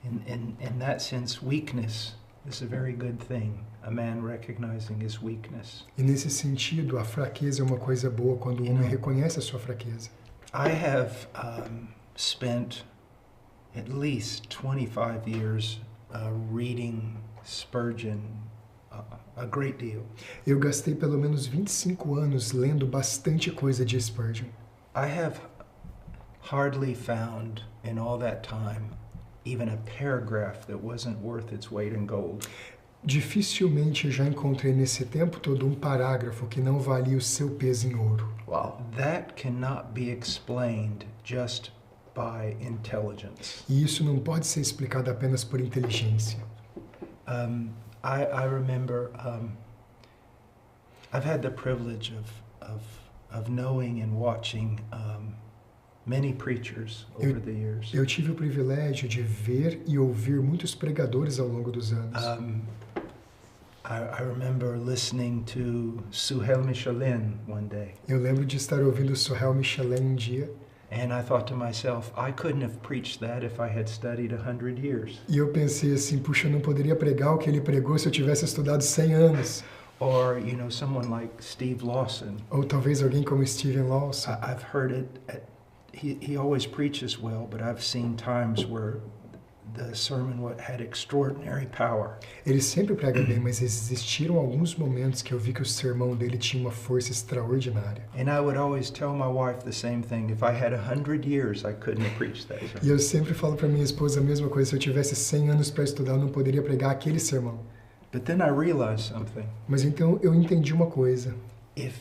Speaker 1: In that sense, weakness is a very good thing. A man recognizing his weakness.
Speaker 2: E nesse sentido, a fraqueza é uma coisa boa quando o homem reconhece a sua fraqueza.
Speaker 1: I have spent at least 25 years reading Spurgeon a great deal.
Speaker 2: Eu gastei pelo menos 25 anos lendo bastante coisa de Spurgeon.
Speaker 1: I have hardly found in all that time even a paragraph that wasn't worth its weight in gold.
Speaker 2: Dificilmente eu já encontrei nesse tempo todo um parágrafo que não valia o seu peso em ouro.
Speaker 4: Uau!
Speaker 1: That cannot be explained just by intelligence.
Speaker 2: E isso não pode ser explicado apenas por inteligência.
Speaker 1: I remember I've had the privilege of knowing and watching many preachers over the years.
Speaker 2: Eu tive o privilégio de ver e ouvir muitos pregadores ao longo dos anos.
Speaker 1: I remember listening to Suhail Michelin one day.
Speaker 2: Eu lembro de estar ouvindo Suhail Michelin um dia.
Speaker 1: And I thought to myself, I couldn't have preached that if I had studied 100 years.
Speaker 2: E eu pensei assim, puxa, eu não poderia pregar o que ele pregou se eu tivesse estudado 100 anos.
Speaker 1: Or, you know, someone like Steve Lawson.
Speaker 2: Ou talvez alguém como Steven Lawson.
Speaker 1: I've heard it. He always preaches well, but I've seen times where the sermon had extraordinary power.
Speaker 2: Ele sempre prega bem, mas existiram alguns momentos que eu vi que o sermão dele tinha uma força extraordinária.
Speaker 1: And I would always tell my wife the same thing. If I had 100 years, I couldn't have preached that sermon.
Speaker 2: E eu sempre falo para minha esposa a mesma coisa. Se eu tivesse 100 anos para estudar, eu não poderia pregar aquele sermão.
Speaker 1: But then I realized something.
Speaker 2: Mas então eu entendi uma coisa.
Speaker 1: If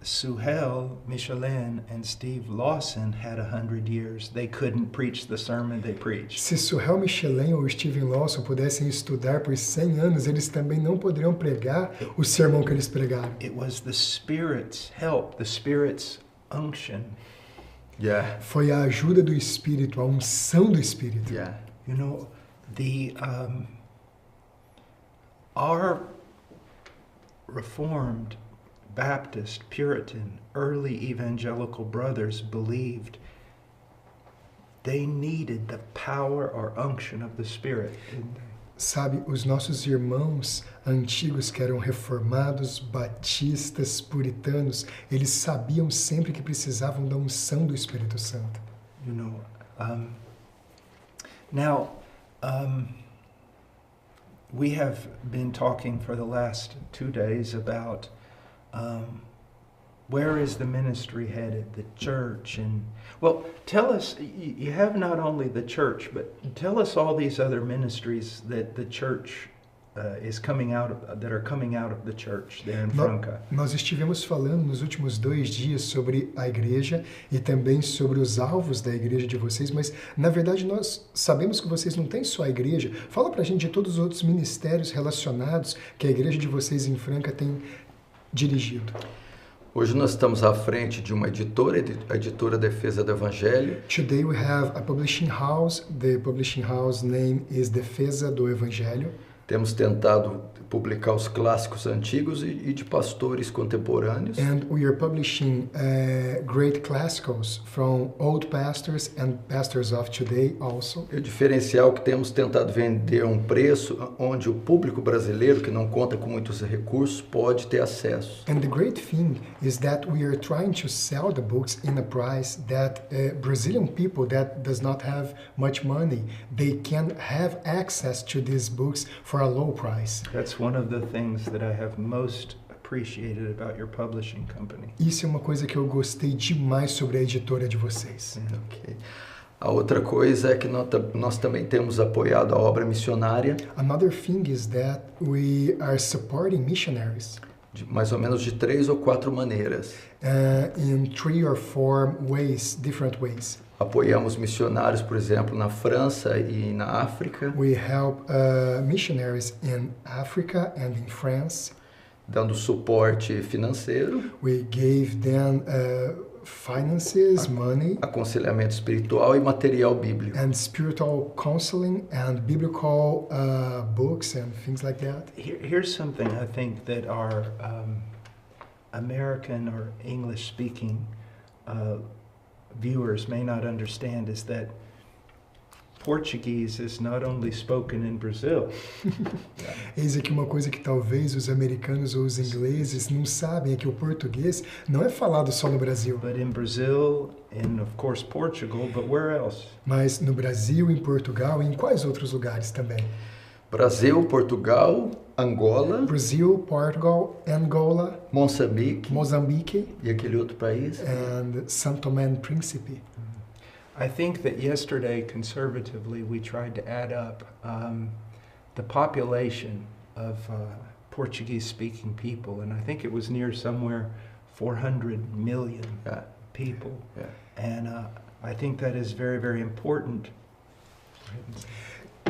Speaker 1: Suhail Michelin and Steve Lawson had 100 years, they couldn't preach the sermon they preached.
Speaker 2: Se Suhail Michelin ou Steven Lawson pudessem estudar por 100 anos, eles também não poderiam pregar o sermão que eles pregaram.
Speaker 1: It was the Spirit's help, the Spirit's unction.
Speaker 4: Yeah.
Speaker 2: Foi a ajuda do Espírito, a unção do Espírito.
Speaker 4: Yeah.
Speaker 1: You know, our Reformed, Baptist, Puritan, early evangelical brothers believed they needed the power or unction of the Spirit, didn't they?
Speaker 2: Sabe, os nossos irmãos antigos que eram reformados, batistas, puritanos, eles sabiam sempre que precisavam da unção do Espírito Santo.
Speaker 1: You know, now, we have been talking for the last 2 days about where is the ministry headed, the church, and well, tell us. You have not only the church, but tell us all these other ministries that the church is coming out of, that are coming out of the church there in Franca.
Speaker 2: Nós estivemos falando nos últimos 2 dias sobre a igreja e também sobre os alvos da igreja de vocês, mas na verdade nós sabemos que vocês não têm só a igreja. Fala pra gente de todos os outros ministérios relacionados que a igreja de vocês em Franca tem dirigido.
Speaker 4: Hoje nós estamos à frente de uma editora, a editora Defesa do Evangelho.
Speaker 2: Today we have a publishing house. The publishing house name is Defesa do Evangelho.
Speaker 4: Temos tentado publicar os clássicos antigos e de pastores contemporâneos.
Speaker 2: And we are publishing great classicals from old pastors and pastors of today also.
Speaker 4: E o diferencial que temos tentado vender a um preço onde o público brasileiro, que não conta com muitos recursos, pode ter acesso.
Speaker 2: And the great thing is that we are trying to sell the books in a price that Brazilian people that does not have much money, they can have access to these books for a low price.
Speaker 1: That's one of the things that I have most appreciated about your publishing company.
Speaker 2: Isso é uma coisa que eu gostei demais sobre a editora de vocês.
Speaker 4: Okay. A outra coisa é que nós também temos apoiado a obra missionária.
Speaker 2: Another thing is that we are supporting missionaries.
Speaker 4: Mais ou menos de 3 ou 4 maneiras.
Speaker 2: In 3 or 4 ways, different ways.
Speaker 4: Apoiamos missionários, por exemplo, na França e na África.
Speaker 2: We help missionaries in Africa and in France.
Speaker 4: Dando suporte financeiro.
Speaker 2: We gave them finances, money.
Speaker 4: Aconselhamento espiritual e material bíblico.
Speaker 2: And spiritual counseling and biblical books and things like that.
Speaker 1: Here's something I think that our American or English-speaking viewers may not understand is that Portuguese is not only spoken in Brazil.
Speaker 2: Eis aqui uma coisa que talvez os americanos ou os ingleses não sabem, é que o português não é falado só no Brasil.
Speaker 1: But in Brazil, and of course Portugal, but where else?
Speaker 2: Mas no Brasil, em Portugal e em quais outros lugares também?
Speaker 4: Brasil, Portugal, Angola,
Speaker 2: Brasil, Portugal, Angola,
Speaker 4: Moçambique e aquele outro país.
Speaker 2: And São Tomé and Príncipe.
Speaker 1: I think that yesterday, conservatively, we tried to add up the population of Portuguese-speaking people, and I think it was near somewhere 400 million people.
Speaker 4: Yeah.
Speaker 1: And I think that is very, very important.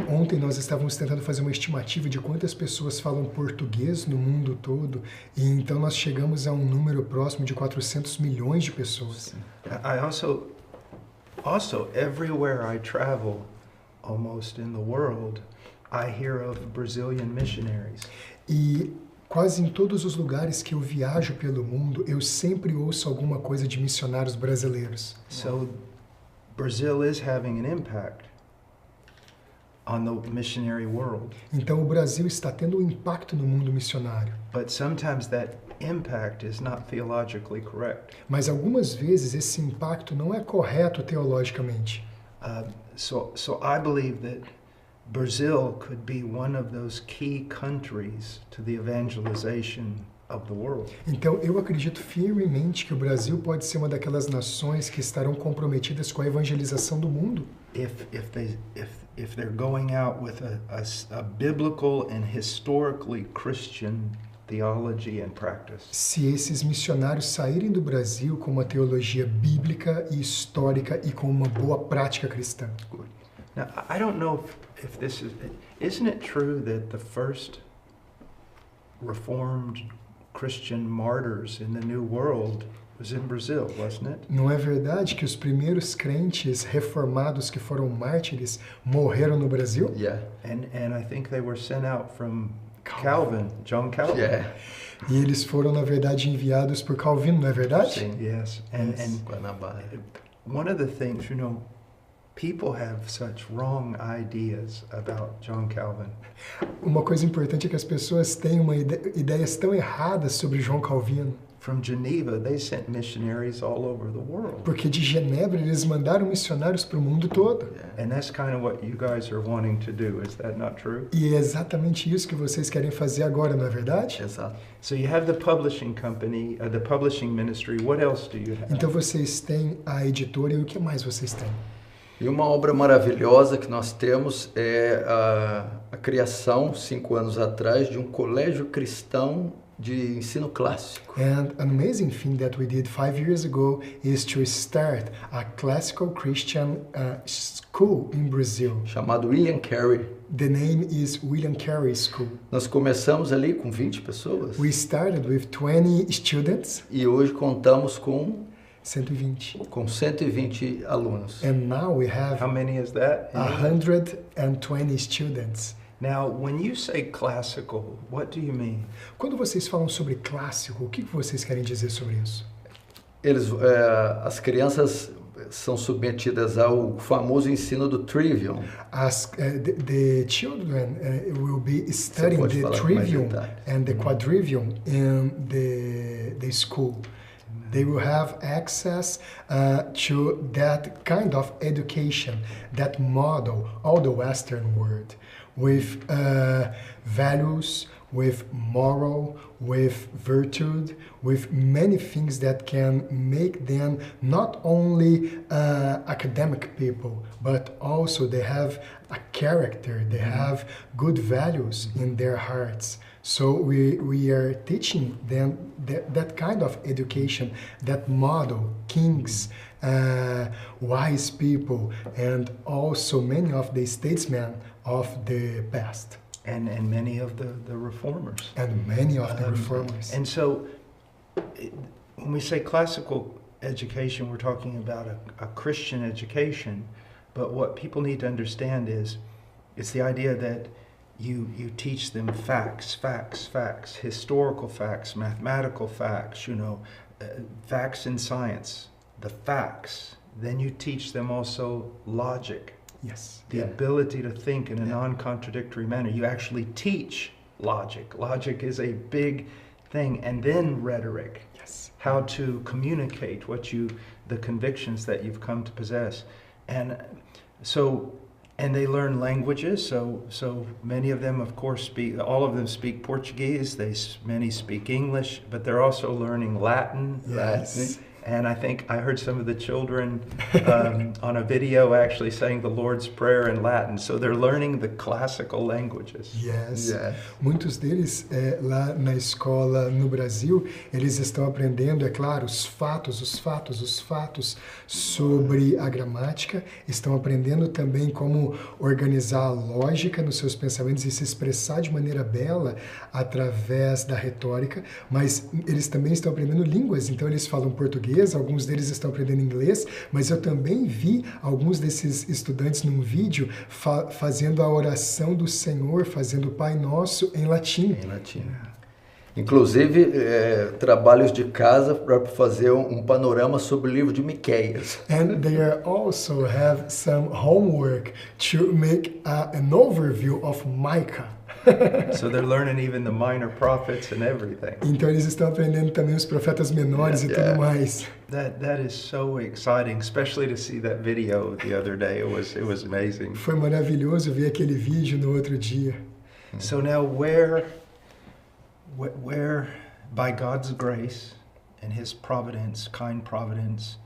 Speaker 2: Ontem nós estávamos tentando fazer uma estimativa de quantas pessoas falam português no mundo todo, e então nós chegamos a um número próximo de 400 milhões de pessoas.
Speaker 1: I also everywhere I travel, almost in the world, I hear of Brazilian missionaries.
Speaker 2: E quase em todos os lugares que eu viajo pelo mundo, eu sempre ouço alguma coisa de missionários brasileiros.
Speaker 1: So Brazil is having an impact on the missionary world.
Speaker 2: Então o Brasil está tendo um impacto no mundo missionário.
Speaker 1: But sometimes that impact is not theologically correct.
Speaker 2: Mas algumas vezes esse impacto não é correto teologicamente.
Speaker 1: So I believe that Brazil could be one of those key countries to the evangelization of the world.
Speaker 2: Então eu acredito firmemente que o Brasil pode ser uma daquelas nações que estarão comprometidas com a evangelização do mundo.
Speaker 1: If they're going out with a biblical and historically Christian theology and practice.
Speaker 2: Se esses missionários saírem do Brasil com uma teologia bíblica e histórica e com uma boa prática cristã.
Speaker 1: Now, I don't know if this isn't it true that the first Reformed Christian martyrs in the New World was in Brazil, wasn't it?
Speaker 2: Não é verdade que os primeiros crentes reformados que foram mártires morreram no Brasil?
Speaker 4: Yeah.
Speaker 1: And I think they were sent out from Calvin, John Calvin.
Speaker 4: Yeah.
Speaker 2: E eles foram, na verdade, enviados por Calvino, não é verdade?
Speaker 4: Sim.
Speaker 1: Yes. And
Speaker 4: Guanabara.
Speaker 1: one of the things, people have such wrong ideas about John Calvin.
Speaker 2: Uma coisa importante é que as pessoas têm ideias tão erradas sobre João Calvino.
Speaker 1: from Geneva, they sent missionaries all over the world.
Speaker 2: Porque de Genebra eles mandaram missionários para o mundo todo.
Speaker 1: And that's kind of what you guys are wanting to do. Is that not true?
Speaker 2: E é exatamente isso que vocês querem fazer agora, não é verdade?
Speaker 4: Exato.
Speaker 1: So you have the publishing company, the publishing ministry. What else do you have?
Speaker 2: Então vocês têm a editora e o que mais vocês têm?
Speaker 4: E uma obra maravilhosa que nós temos é a criação, 5 anos atrás, de um colégio cristão de ensino clássico.
Speaker 2: And an amazing thing that we did 5 years ago is to start a classical Christian school in Brazil.
Speaker 4: Chamado William Carey.
Speaker 2: The name is William Carey School.
Speaker 4: Nós começamos ali com 20 pessoas.
Speaker 2: We started with 20 students.
Speaker 4: E hoje contamos com
Speaker 2: 120.
Speaker 4: alunos.
Speaker 2: And now we have
Speaker 1: How many is that?
Speaker 2: 120 students.
Speaker 1: Now, when you say classical, what do you mean?
Speaker 2: Quando vocês falam sobre clássico, o que vocês querem dizer sobre isso?
Speaker 4: As crianças são submetidas ao famoso ensino do trivium.
Speaker 2: The children will be studying
Speaker 4: pode
Speaker 2: the
Speaker 4: falar com mais
Speaker 2: trivium
Speaker 4: detalhes.
Speaker 2: and the quadrivium in the school. They will have access to that kind of education, that model, all the Western world, with values, with moral, with virtue, with many things that can make them not only academic people, but also they have a character, they have good values in their hearts. So we are teaching them that kind of education, that model, kings, wise people, and also many of the statesmen of the past.
Speaker 1: And many of the reformers.
Speaker 2: And many of the reformers.
Speaker 1: And so, when we say classical education, we're talking about a Christian education. But what people need to understand is, it's the idea that you teach them facts, historical facts, mathematical facts, facts in science, the facts. Then you teach them also logic.
Speaker 2: Yes.
Speaker 1: The ability to think in a non-contradictory manner. You actually teach logic. Logic is a big thing. And then rhetoric.
Speaker 2: Yes.
Speaker 1: How to communicate the convictions that you've come to possess. And they learn languages. So many of them, of course, all of them speak Portuguese. Many speak English, but they're also learning Latin.
Speaker 2: Yes.
Speaker 1: And I think I heard some of the children on a video actually saying the Lord's Prayer in Latin. So they're learning the classical languages.
Speaker 2: Yes. Muitos deles lá na escola no Brasil, eles estão aprendendo, é claro, os fatos sobre a gramática, estão aprendendo também como organizar a lógica nos seus pensamentos e se expressar de maneira bela através da retórica, mas eles também estão aprendendo línguas, então eles falam português, alguns deles estão aprendendo inglês, mas eu também vi alguns desses estudantes num vídeo fazendo a oração do Senhor, fazendo o Pai Nosso em latim.
Speaker 4: Em latim. Inclusive, trabalhos de casa para fazer um panorama sobre o livro de Miqueias.
Speaker 2: And they also have some homework to make an overview of Micah.
Speaker 1: So they're learning even the minor prophets and everything.
Speaker 2: Então eles estão aprendendo também os profetas menores e tudo mais.
Speaker 1: That is so exciting, especially to see that video the other day. It was amazing.
Speaker 2: Foi maravilhoso ver aquele vídeo no outro dia.
Speaker 1: So now where by God's grace and His providence, kind providence,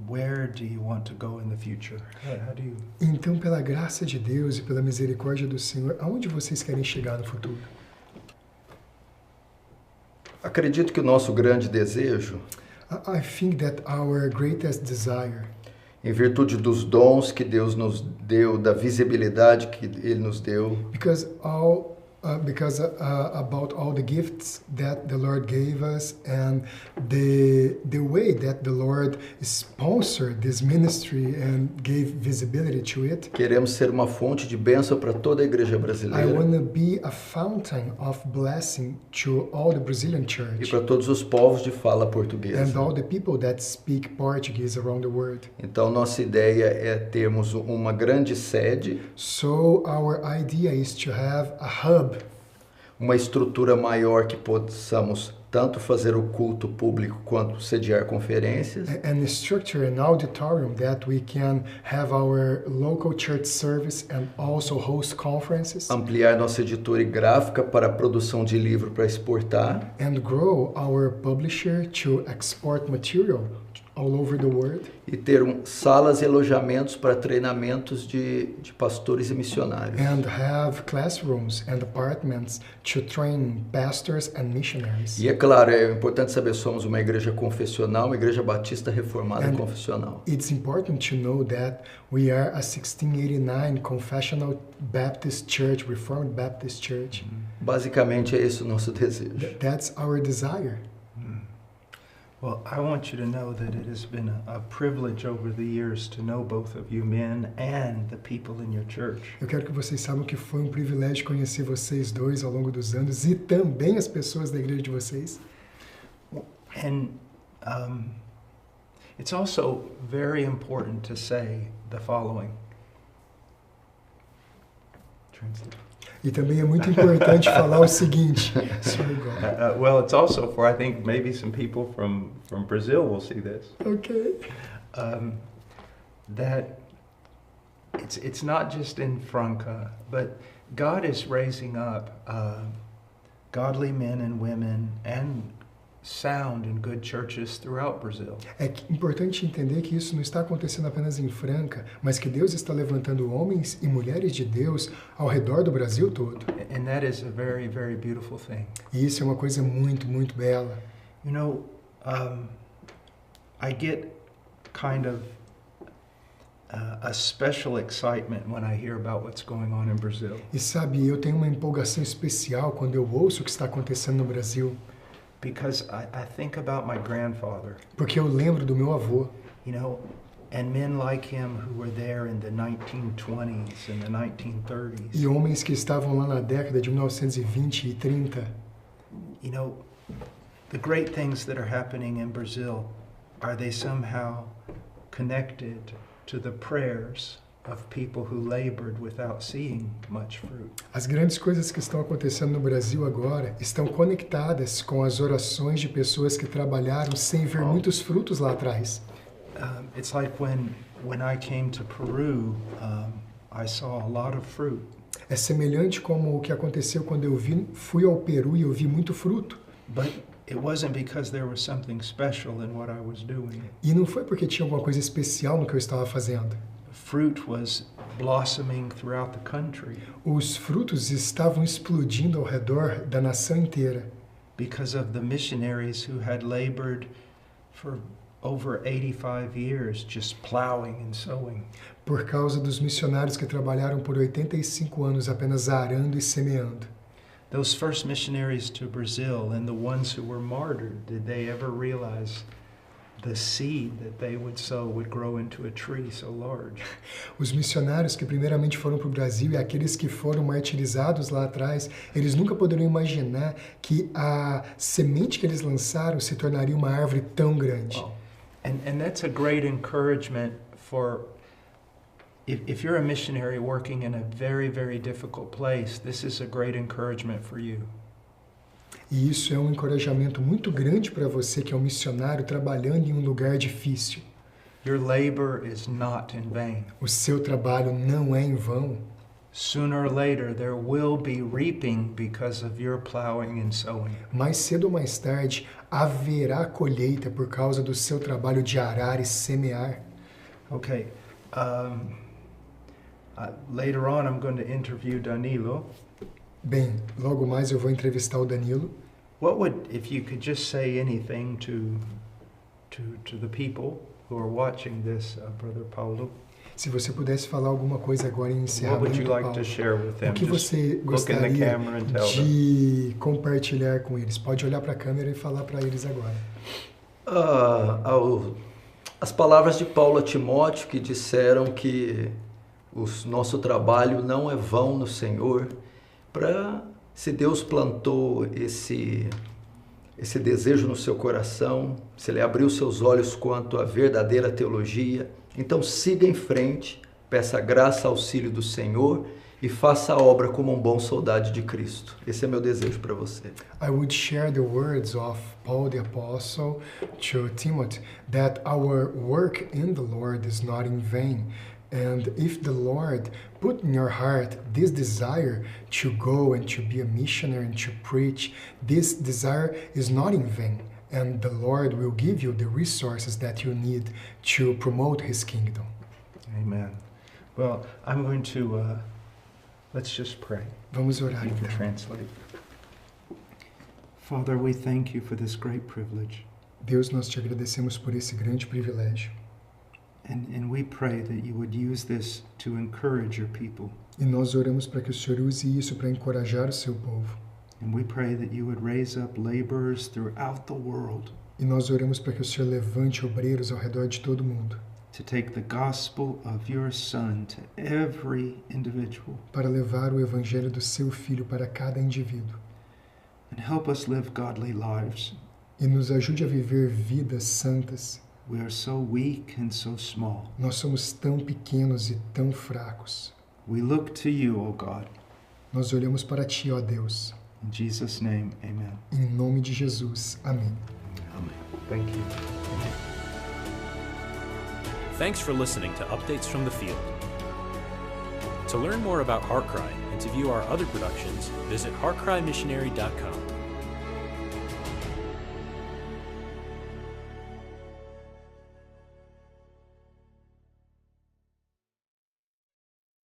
Speaker 1: where do you want to go in the future? How do you...
Speaker 2: Então, pela graça de Deus e pela misericórdia do Senhor, aonde vocês querem chegar no futuro?
Speaker 4: Acredito que o nosso grande desejo,
Speaker 2: I think that our greatest desire,
Speaker 4: em virtude dos dons que Deus nos deu, da visibilidade que Ele nos deu,
Speaker 2: because about all the gifts that the Lord gave us and the way that the Lord sponsored this ministry and gave visibility to it.
Speaker 4: Queremos ser uma fonte de bênção para toda a igreja
Speaker 2: I
Speaker 4: brasileira
Speaker 2: want to be a fountain of blessing to all the Brazilian
Speaker 4: e
Speaker 2: church
Speaker 4: para todos os povos de fala
Speaker 2: and
Speaker 4: portuguesa.
Speaker 2: all the people that speak Portuguese around the world.
Speaker 4: Então, nossa ideia é termos uma grande sede,
Speaker 2: So our idea is to have a hub,
Speaker 4: uma estrutura maior que possamos tanto fazer o culto público quanto sediar conferências.
Speaker 2: And structure an auditorium that we can have our local church service and also host conferences.
Speaker 4: Ampliar nossa editora gráfica para a produção de livro para exportar.
Speaker 2: And grow our publisher to export material all over the world.
Speaker 4: E ter salas e alojamentos para treinamentos de pastores e missionários.
Speaker 2: And have classrooms and apartments to train pastors and missionaries.
Speaker 4: E é claro, é importante saber, somos uma igreja confessional, uma igreja batista reformada e confessional.
Speaker 2: It's important to know that we are a 1689 confessional Baptist church, Reformed Baptist church.
Speaker 4: Basicamente é esse o nosso desejo.
Speaker 2: That's our desire.
Speaker 1: Well, I want you to know that it has been a privilege over the years to know both of you men and the people in your church.
Speaker 2: Eu quero que vocês saibam que foi um privilégio conhecer vocês dois ao longo dos anos e também as pessoas da igreja de vocês.
Speaker 1: And it's also very important to say the following. Translate.
Speaker 2: E também é muito importante falar o seguinte. Sorry, God.
Speaker 1: Well, it's also for, I think, maybe some people from Brazil will see this.
Speaker 2: Okay.
Speaker 1: That it's not just in Franca, but God is raising up godly men and women and sound and good churches throughout Brazil.
Speaker 2: É importante entender que isso não está acontecendo apenas em Franca, mas que Deus está levantando homens e mulheres de Deus ao redor do Brasil todo.
Speaker 1: And that is a very, very beautiful thing.
Speaker 2: E isso é uma coisa muito, muito bela.
Speaker 1: You know, I get kind of a special excitement when I hear about what's going on in Brazil.
Speaker 2: E sabe, eu tenho uma empolgação especial quando eu ouço o que está acontecendo no Brasil.
Speaker 1: Because I think about my grandfather.
Speaker 2: Porque eu lembro do meu avô.
Speaker 1: You know, and men like him who were there in the 1920s and the 1930s.
Speaker 2: E homens que estavam lá na década de 1920 e 30.
Speaker 1: You know, the great things that are happening in Brazil, are they somehow connected to the prayers of people who labored without seeing much fruit?
Speaker 2: As grandes coisas que estão acontecendo no Brasil agora estão conectadas com as orações de pessoas que trabalharam sem ver muitos frutos lá atrás.
Speaker 1: It's like when I came to Peru, I saw a lot of fruit.
Speaker 2: É semelhante como o que aconteceu quando eu fui ao Peru e eu vi muito fruto.
Speaker 1: But it wasn't because there was something special in what I was doing.
Speaker 2: E não foi porque tinha alguma coisa especial no que eu estava fazendo.
Speaker 1: Fruit was blossoming throughout the country.
Speaker 2: Os frutos estavam explodindo ao redor da nação inteira.
Speaker 1: Because of the missionaries who had labored for over 85 years just plowing and sowing.
Speaker 2: Por causa dos missionários que trabalharam por 85 anos apenas arando e semeando.
Speaker 1: Those first missionaries to Brazil and the ones who were martyred, did they ever realize the seed that they would sow would grow into a tree so large?
Speaker 2: Os missionários que primeiramente foram para o Brasil e aqueles que foram martirizados lá atrás, eles nunca poderiam imaginar que a semente que eles lançaram se tornaria uma árvore tão grande.
Speaker 1: Wow. And that's a great encouragement for, if you're a missionary working in a very, very difficult place, this is a great encouragement for you.
Speaker 2: E isso é um encorajamento muito grande para você que é um missionário trabalhando em um lugar difícil.
Speaker 1: Your labor is not in vain.
Speaker 2: O seu trabalho não é em vão.
Speaker 1: Sooner or later there will be reaping because of your plowing and sowing.
Speaker 2: Mais cedo ou mais tarde haverá colheita por causa do seu trabalho de arar e semear.
Speaker 1: Okay. Later on I'm going to interview Danilo.
Speaker 2: Bem, logo mais eu vou entrevistar o Danilo.
Speaker 1: What would, if you could just say anything to the people who are watching this, Brother Paulo?
Speaker 2: Se você pudesse falar alguma coisa agora em
Speaker 1: What
Speaker 2: encerramento,
Speaker 1: would you like
Speaker 2: Paulo,
Speaker 1: to share with them?
Speaker 2: o que
Speaker 1: Just
Speaker 2: você
Speaker 1: look in the
Speaker 2: gostaria
Speaker 1: camera and tell them.
Speaker 2: de compartilhar com eles? Pode olhar para a câmera e falar para eles agora.
Speaker 4: As palavras de Paulo a Timóteo, que disseram que o nosso trabalho não é vão no Senhor, se Deus plantou esse desejo no seu coração, se Ele abriu seus olhos quanto à verdadeira teologia, então siga em frente, peça graça, auxílio do Senhor e faça a obra como um bom soldado de Cristo. Esse é meu desejo para você.
Speaker 2: I would share the words of Paul the Apostle to Timothy, that our work in the Lord is not in vain. And if the Lord put in your heart this desire to go and to be a missionary and to preach, this desire is not in vain. And the Lord will give you the resources that you need to promote His kingdom.
Speaker 1: Amen. Well, I'm going to, let's just pray.
Speaker 2: Vamos orar
Speaker 1: You can
Speaker 2: então.
Speaker 1: translate. Father, we thank you for this great privilege.
Speaker 2: Deus, nós te agradecemos por esse grande privilégio.
Speaker 1: And we pray that you would use this to encourage your people.
Speaker 2: E nós oramos para que o Senhor use isso para encorajar o seu povo.
Speaker 1: And we pray that you would raise up laborers throughout the world
Speaker 2: E nós oramos para que o Senhor levante obreiros ao redor de todo mundo,
Speaker 1: to take the gospel of your Son to every individual
Speaker 2: para levar o evangelho do seu Filho para cada indivíduo.
Speaker 1: and help us live godly lives.
Speaker 2: E nos ajude a viver vidas santas.
Speaker 1: We are so weak and so small.
Speaker 2: Nós somos tão pequenos e tão fracos.
Speaker 1: We look to you, O God.
Speaker 2: Nós olhamos para Ti, ó Deus.
Speaker 1: In Jesus' name, amen.
Speaker 2: Em nome de Jesus. Amém.
Speaker 1: Amen. Thank you.
Speaker 3: Thanks for listening to Updates from the Field. To learn more about HeartCry and to view our other productions, visit heartcrymissionary.com.